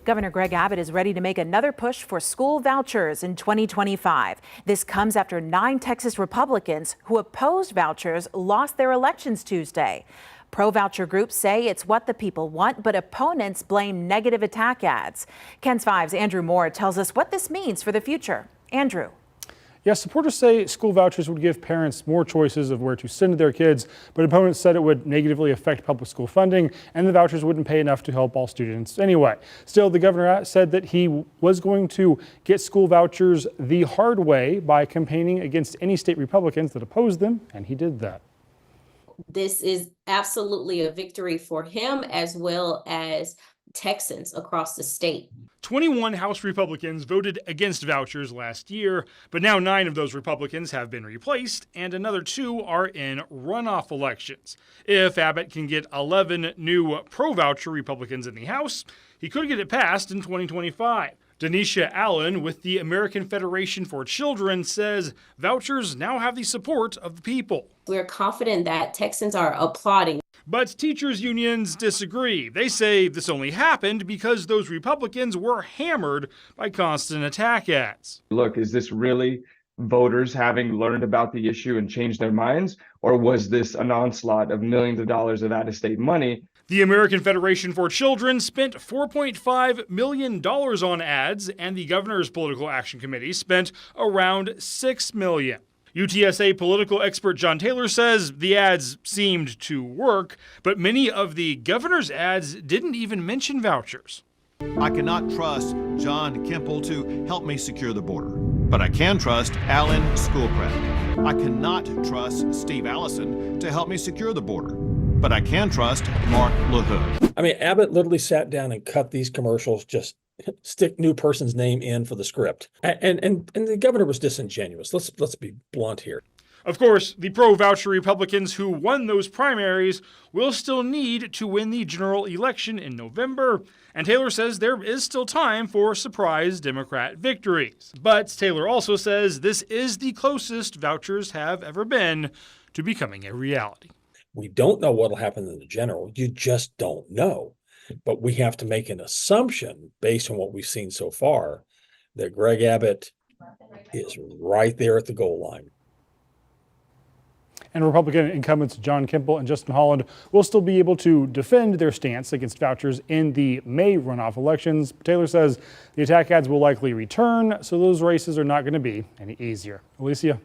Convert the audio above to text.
Governor Greg Abbott is ready to make another push for school vouchers in 2025. This comes after 9 Texas Republicans who opposed vouchers lost their elections Tuesday. Pro-voucher groups say it's what the people want, but opponents blame negative attack ads. KENS 5's Andrew Moore tells us what this means for the future. Andrew. Yes, supporters say school vouchers would give parents more choices of where to send their kids, but opponents said it would negatively affect public school funding and the vouchers wouldn't pay enough to help all students anyway. Still, the governor said that he was going to get school vouchers the hard way by campaigning against any state Republicans that opposed them, and he did that. This is absolutely a victory for him as well as Texans across the state. 21 House Republicans voted against vouchers last year, but now 9 of those Republicans have been replaced and another 2 are in runoff elections. If Abbott can get 11 new pro-voucher Republicans in the House, he could get it passed in 2025. Denisha Allen with the American Federation for Children says vouchers now have the support of the people. We're confident that Texans are applauding. But teachers' unions disagree. They say this only happened because those Republicans were hammered by constant attack ads. Look, is this really voters having learned about the issue and changed their minds? Or was this an onslaught of millions of dollars of out-of-state money? The American Federation for Children spent $4.5 million on ads, and the governor's political action committee spent around $6 million. UTSA political expert John Taylor says the ads seemed to work, but many of the governor's ads didn't even mention vouchers. I cannot trust John Kemple to help me secure the border, but I can trust Alan Schoolcraft. I cannot trust Steve Allison to help me secure the border, but I can trust Mark LaHood. I mean, Abbott literally sat down and cut these commercials, just stick new person's name in for the script. And the governor was disingenuous. Let's be blunt here. Of course, the pro-voucher Republicans who won those primaries will still need to win the general election in November, and Taylor says there is still time for surprise Democrat victories. But Taylor also says this is the closest vouchers have ever been to becoming a reality. We don't know what will happen in the general. You just don't know. But we have to make an assumption based on what we've seen so far that Greg Abbott is right there at the goal line. And Republican incumbents John Kemple and Justin Holland will still be able to defend their stance against vouchers in the May runoff elections. Taylor says the attack ads will likely return, so those races are not going to be any easier. Alicia.